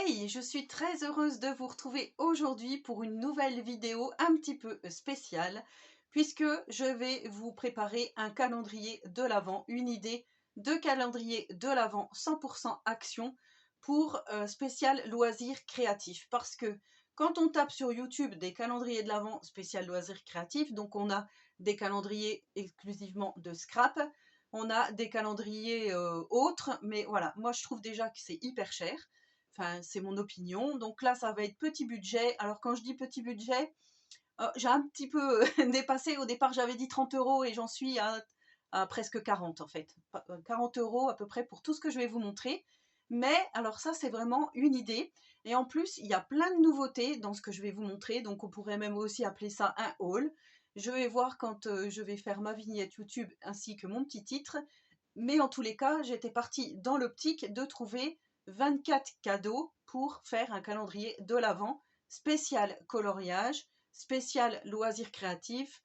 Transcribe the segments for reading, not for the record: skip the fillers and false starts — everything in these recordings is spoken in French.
Hey, je suis très heureuse de vous retrouver aujourd'hui pour une nouvelle vidéo un petit peu spéciale, puisque je vais vous préparer un calendrier de l'Avent, une idée de calendrier de l'Avent 100% action pour spécial loisirs créatifs. Parce que quand on tape sur YouTube des calendriers de l'Avent spécial loisirs créatifs, donc on a des calendriers exclusivement de scrap, on a des calendriers autres, mais voilà, moi je trouve déjà que c'est hyper cher. Enfin, c'est mon opinion. Donc là, ça va être petit budget. Alors quand je dis petit budget, j'ai un petit peu dépassé. Au départ, j'avais dit 30 € et j'en suis à presque 40 en fait. 40 € à peu près pour tout ce que je vais vous montrer. Mais alors ça, c'est vraiment une idée. Et en plus, il y a plein de nouveautés dans ce que je vais vous montrer. Donc on pourrait même aussi appeler ça un haul. Je vais voir quand je vais faire ma vignette YouTube ainsi que mon petit titre. Mais en tous les cas, j'étais partie dans l'optique de trouver 24 cadeaux pour faire un calendrier de l'Avent spécial coloriage, spécial loisirs créatifs,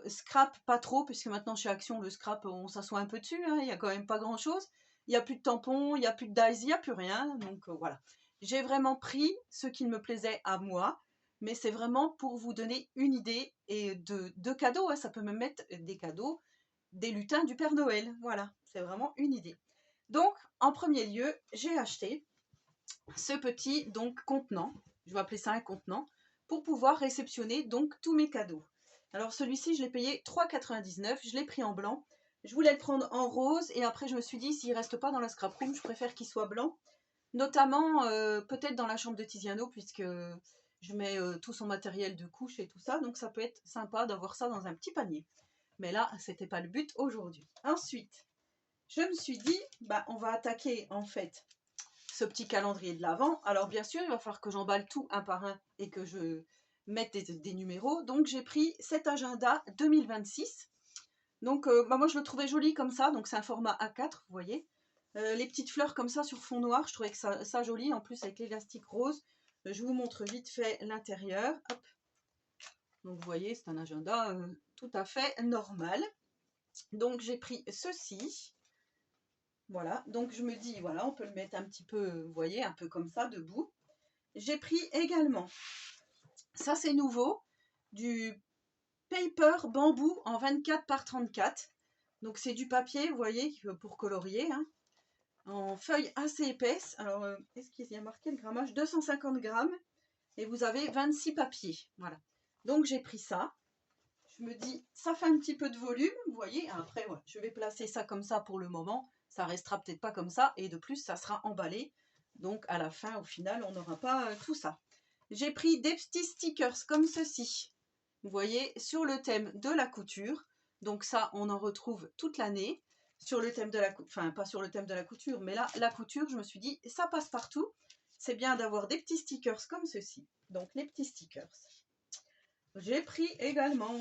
scrap pas trop, puisque maintenant chez Action, le scrap, on s'assoit un peu dessus, hein, il n'y a quand même pas grand chose. Il n'y a plus de tampons, il n'y a plus de dies, il n'y a plus rien. Donc voilà. J'ai vraiment pris ce qui me plaisait à moi, mais c'est vraiment pour vous donner une idée et de cadeaux. Hein, ça peut me mettre des cadeaux, des lutins du Père Noël. Voilà, c'est vraiment une idée. Donc, en premier lieu, j'ai acheté ce petit contenant, je vais appeler ça un contenant, pour pouvoir réceptionner donc tous mes cadeaux. Alors celui-ci, je l'ai payé 3,99 €, je l'ai pris en blanc. Je voulais le prendre en rose et après je me suis dit, s'il ne reste pas dans la scrap room, je préfère qu'il soit blanc. Notamment peut-être dans la chambre de Tiziano, puisque je mets tout son matériel de couche et tout ça, donc ça peut être sympa d'avoir ça dans un petit panier. Mais là, c'était pas le but aujourd'hui. Ensuite, je me suis dit, bah, on va attaquer en fait ce petit calendrier de l'Avent. Alors bien sûr, il va falloir que j'emballe tout un par un et que je mette des numéros. Donc j'ai pris cet agenda 2026. Donc bah, moi je le trouvais joli comme ça, donc c'est un format A4, vous voyez. Les petites fleurs comme ça sur fond noir, je trouvais que ça joli, en plus avec l'élastique rose. Je vous montre vite fait l'intérieur. Donc vous voyez, c'est un agenda tout à fait normal. Donc j'ai pris ceci. Voilà, donc je me dis, voilà, on peut le mettre un petit peu, vous voyez, un peu comme ça, debout. J'ai pris également, ça c'est nouveau, du paper bambou en 24 par 34. Donc c'est du papier, vous voyez, pour colorier, hein, en feuille assez épaisse. Alors, est-ce qu'il y a marqué le grammage? 250 grammes. Et vous avez 26 papiers. Voilà. Donc j'ai pris ça. Je me dis, ça fait un petit peu de volume, vous voyez. Après, ouais, je vais placer ça comme ça pour le moment. Ça restera peut-être pas comme ça. Et de plus, ça sera emballé. Donc à la fin, au final, on n'aura pas tout ça. J'ai pris des petits stickers comme ceci. Vous voyez, sur le thème de la couture. Donc ça, on en retrouve toute l'année. Sur le thème de la couture, enfin pas sur le thème de la couture, mais là, la couture, je me suis dit, ça passe partout. C'est bien d'avoir des petits stickers comme ceci. Donc les petits stickers. J'ai pris également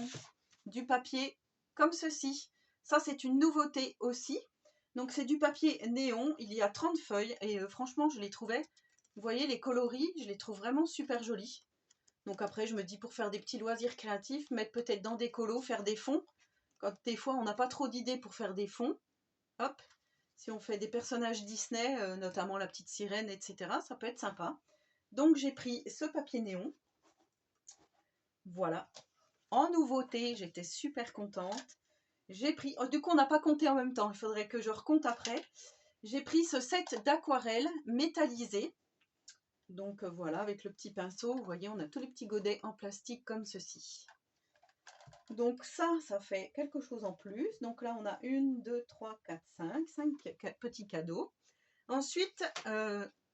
du papier comme ceci. Ça, c'est une nouveauté aussi. Donc c'est du papier néon. Il y a 30 feuilles et franchement, je les trouvais, vous voyez, les coloris, je les trouve vraiment super jolis. Donc après, je me dis pour faire des petits loisirs créatifs, mettre peut-être dans des colos, faire des fonds. Quand des fois, on n'a pas trop d'idées pour faire des fonds. Hop, si on fait des personnages Disney, notamment la petite sirène, etc., ça peut être sympa. Donc j'ai pris ce papier néon. Voilà. En nouveauté, j'étais super contente. J'ai pris, oh, du coup on n'a pas compté en même temps, il faudrait que je recompte après. J'ai pris ce set d'aquarelles métallisées. Donc voilà, avec le petit pinceau, vous voyez, on a tous les petits godets en plastique comme ceci. Donc ça fait quelque chose en plus. Donc là, on a 1, 2, 3, 4, 5 petits cadeaux. Ensuite,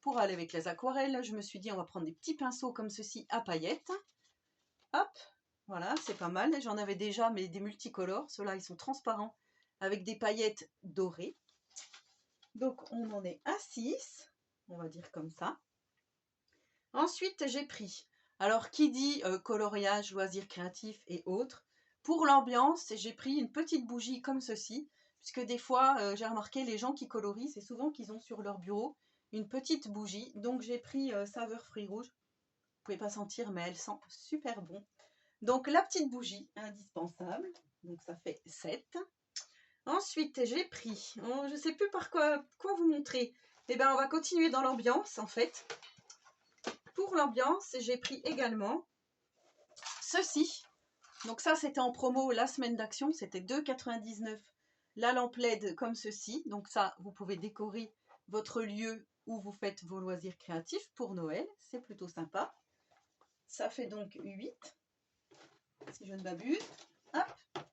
pour aller avec les aquarelles, je me suis dit, on va prendre des petits pinceaux comme ceci à paillettes. Hop, voilà, c'est pas mal. J'en avais déjà, mais des multicolores. Ceux-là, ils sont transparents avec des paillettes dorées. Donc, on en est à 6, on va dire comme ça. Ensuite, j'ai pris, alors qui dit coloriage, loisirs créatifs et autres, pour l'ambiance, j'ai pris une petite bougie comme ceci, puisque des fois, j'ai remarqué, les gens qui colorient, c'est souvent qu'ils ont sur leur bureau une petite bougie. Donc, j'ai pris saveur fruits rouges. Vous pouvez pas sentir, mais elle sent super bon. Donc, la petite bougie, indispensable. Donc, ça fait 7. Ensuite, j'ai pris, je ne sais plus par quoi vous montrer. Eh bien, on va continuer dans l'ambiance, en fait. pour l'ambiance, j'ai pris également ceci. Donc ça, c'était en promo la semaine d'action, c'était 2,99 la lampe LED comme ceci. Donc ça, vous pouvez décorer votre lieu où vous faites vos loisirs créatifs pour Noël. C'est plutôt sympa. Ça fait donc 8, si je ne m'abuse. Hop,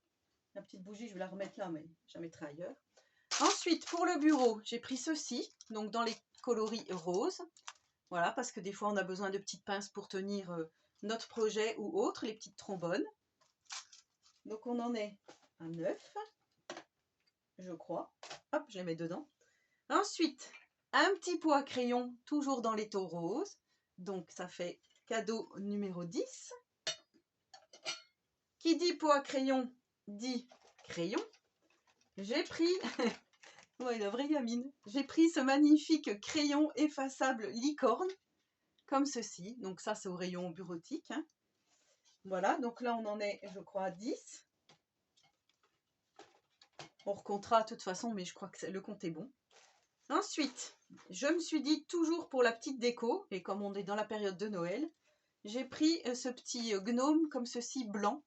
la petite bougie, je vais la remettre là, mais je la mettrai ailleurs. Ensuite, pour le bureau, j'ai pris ceci, donc dans les coloris roses. Voilà, parce que des fois, on a besoin de petites pinces pour tenir notre projet ou autre, les petites trombones. Donc, on en est à 9, je crois. Hop, je les mets dedans. Ensuite, un petit pot à crayon, toujours dans les tons roses. Donc, ça fait cadeau numéro 10. Qui dit pot à crayon, dit crayon. J'ai pris... ouais, la vraie gamine. J'ai pris ce magnifique crayon effaçable licorne, comme ceci. Donc ça, c'est au rayon bureautique. Hein. Voilà, donc là, on en est, je crois, à 10. On recomptera de toute façon, mais je crois que le compte est bon. Ensuite, je me suis dit, toujours pour la petite déco, et comme on est dans la période de Noël, j'ai pris ce petit gnome comme ceci, blanc.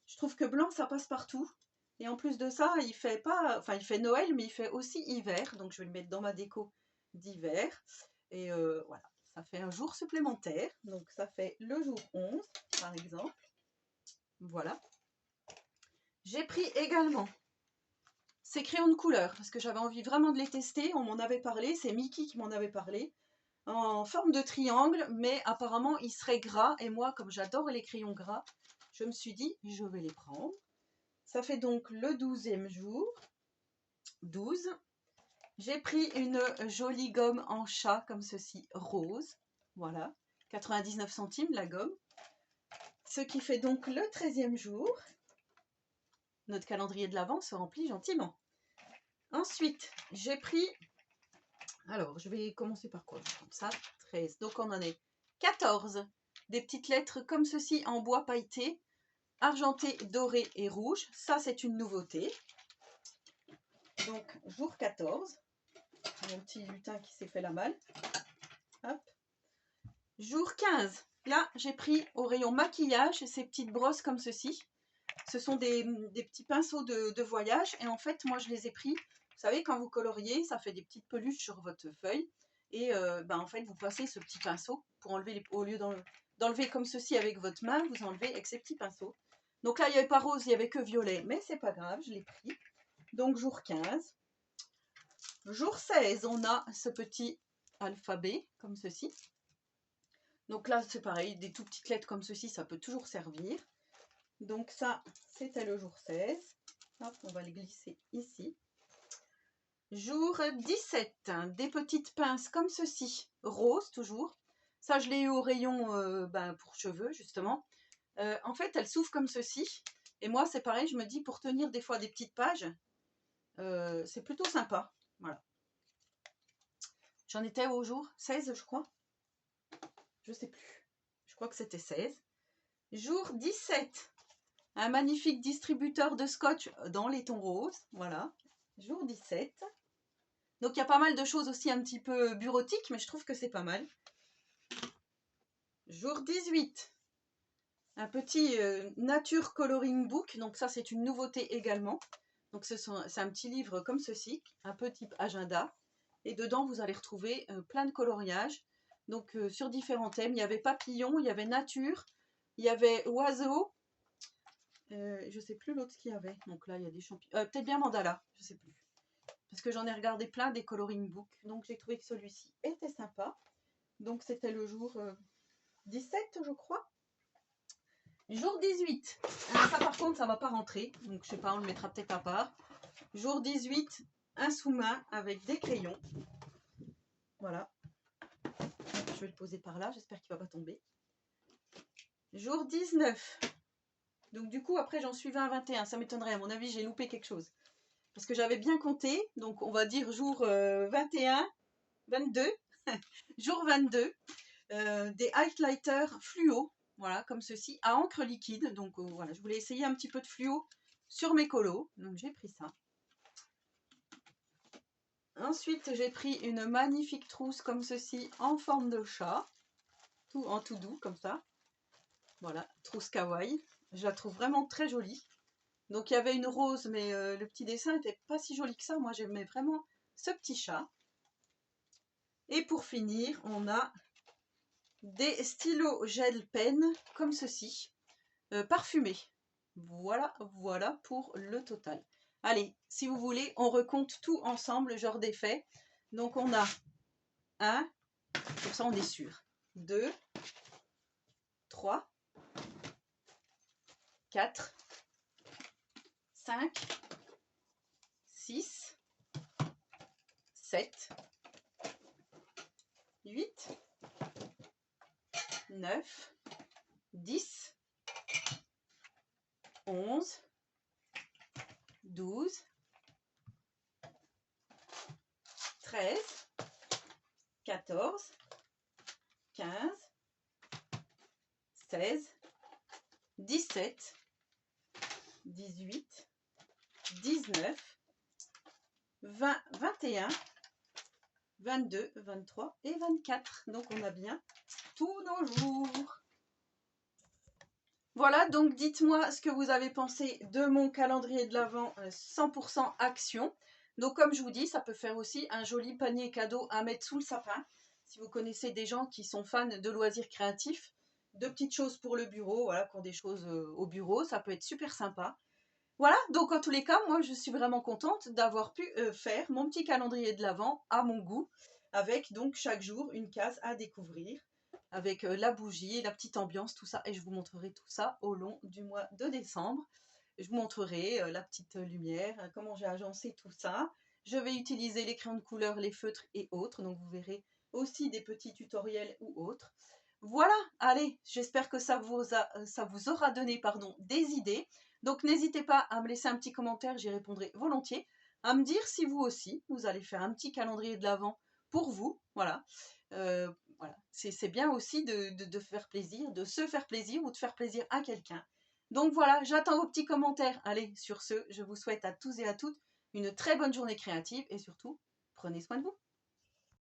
Je trouve que blanc, ça passe partout. Et en plus de ça, il fait pas, enfin, il fait Noël, mais il fait aussi hiver. Donc, je vais le mettre dans ma déco d'hiver. Et voilà, ça fait un jour supplémentaire. Donc, ça fait le jour 11, par exemple. Voilà. J'ai pris également ces crayons de couleur, parce que j'avais envie vraiment de les tester. On m'en avait parlé, c'est Mickey qui m'en avait parlé. En forme de triangle, mais apparemment, ils seraient gras. Et moi, comme j'adore les crayons gras, je me suis dit, je vais les prendre. Ça fait donc le 12e jour. 12. J'ai pris une jolie gomme en chat, comme ceci, rose. Voilà. 99 centimes la gomme. Ce qui fait donc le 13e jour. Notre calendrier de l'Avent se remplit gentiment. Ensuite, j'ai pris... alors, je vais commencer par quoi? Comme ça, 13. Donc, on en est 14. Des petites lettres comme ceci en bois pailleté, argenté, doré et rouge. Ça, c'est une nouveauté. Donc, jour 14. Mon petit lutin qui s'est fait la malle. Hop. Jour 15. Là, j'ai pris au rayon maquillage ces petites brosses comme ceci. Ce sont des petits pinceaux de voyage. Et en fait, moi, je les ai pris. Vous savez, quand vous coloriez, ça fait des petites peluches sur votre feuille. Et en fait, vous passez ce petit pinceau pour enlever, au lieu d'enlever comme ceci avec votre main, vous enlevez avec ces petits pinceaux. Donc là, il n'y avait pas rose, il n'y avait que violet. Mais c'est pas grave, je l'ai pris. Donc, jour 15. Jour 16, on a ce petit alphabet comme ceci. Donc là, c'est pareil, des tout petites lettres comme ceci, ça peut toujours servir. Donc ça, c'était le jour 16. Hop, on va les glisser ici. Jour 17, des petites pinces comme ceci, rose toujours. Ça, je l'ai eu au rayon pour cheveux, justement. En fait, elles s'ouvrent comme ceci. Et moi, c'est pareil, je me dis, pour tenir des fois des petites pages, c'est plutôt sympa. Voilà. J'en étais au jour 16, je crois. Je sais plus. Je crois que c'était 16. Jour 17. Un magnifique distributeur de scotch dans les tons roses. Voilà. Jour 17. Donc, il y a pas mal de choses aussi un petit peu bureautiques, mais je trouve que c'est pas mal. Jour 18. Un petit Nature Coloring Book. Donc, ça, c'est une nouveauté également. Donc, c'est un petit livre comme ceci, un peu type agenda. Et dedans, vous allez retrouver plein de coloriages. Donc, sur différents thèmes. Il y avait papillons, il y avait nature, il y avait oiseaux. Je sais plus l'autre qu'il y avait. Donc là, il y a des champignons. Peut-être bien mandala, je sais plus. Parce que j'en ai regardé plein des coloring books. Donc, j'ai trouvé que celui-ci était sympa. Donc, c'était le jour 17, je crois. Jour 18. Alors, ça, par contre, ça ne va pas rentrer. Donc, je sais pas, on le mettra peut-être à part. Jour 18, un sous-main avec des crayons. Voilà. Je vais le poser par là. J'espère qu'il ne va pas tomber. Jour 19. Donc, du coup, après, j'en suis 20 à 21. Ça m'étonnerait. À mon avis, j'ai loupé quelque chose. Parce que j'avais bien compté. Donc, on va dire jour 21, 22. Jour 22. Des highlighters fluo. Voilà, comme ceci, à encre liquide. Donc, voilà, je voulais essayer un petit peu de fluo sur mes colos. Donc, j'ai pris ça. Ensuite, j'ai pris une magnifique trousse comme ceci en forme de chat. tout en tout doux comme ça. Voilà, trousse kawaii. Je la trouve vraiment très jolie. Donc il y avait une rose, mais le petit dessin n'était pas si joli que ça. Moi j'aimais vraiment ce petit chat. Et pour finir, on a des stylos gel pen comme ceci, parfumés. Voilà, voilà pour le total. Allez, si vous voulez, on recompte tout ensemble, genre défait. Donc on a 1, comme ça on est sûr, 2, 3, 4, 5, 6, 7, 8, 9, 10, 11, 12, 13, 14, 15, 16, 17, 18, 19, 20, 21, 22, 23 et 24. Donc on a bien tous nos jours. Voilà, donc dites-moi ce que vous avez pensé de mon calendrier de l'Avent 100% action. Donc comme je vous dis, ça peut faire aussi un joli panier cadeau à mettre sous le sapin. Si vous connaissez des gens qui sont fans de loisirs créatifs, de petites choses pour le bureau, voilà, qui ont des choses au bureau, ça peut être super sympa. Voilà, donc en tous les cas, moi je suis vraiment contente d'avoir pu faire mon petit calendrier de l'Avent à mon goût, avec donc chaque jour une case à découvrir, avec la bougie, la petite ambiance, tout ça, et je vous montrerai tout ça au long du mois de décembre. Je vous montrerai la petite lumière, comment j'ai agencé tout ça. Je vais utiliser les crayons de couleur, les feutres et autres, donc vous verrez aussi des petits tutoriels ou autres. Voilà, allez, j'espère que ça vous aura donné des idées. Donc n'hésitez pas à me laisser un petit commentaire, j'y répondrai volontiers. À me dire si vous aussi, vous allez faire un petit calendrier de l'Avent pour vous. Voilà, voilà. C'est bien aussi de faire plaisir, de se faire plaisir ou de faire plaisir à quelqu'un. Donc voilà, j'attends vos petits commentaires. Allez, sur ce, je vous souhaite à tous et à toutes une très bonne journée créative et surtout, prenez soin de vous.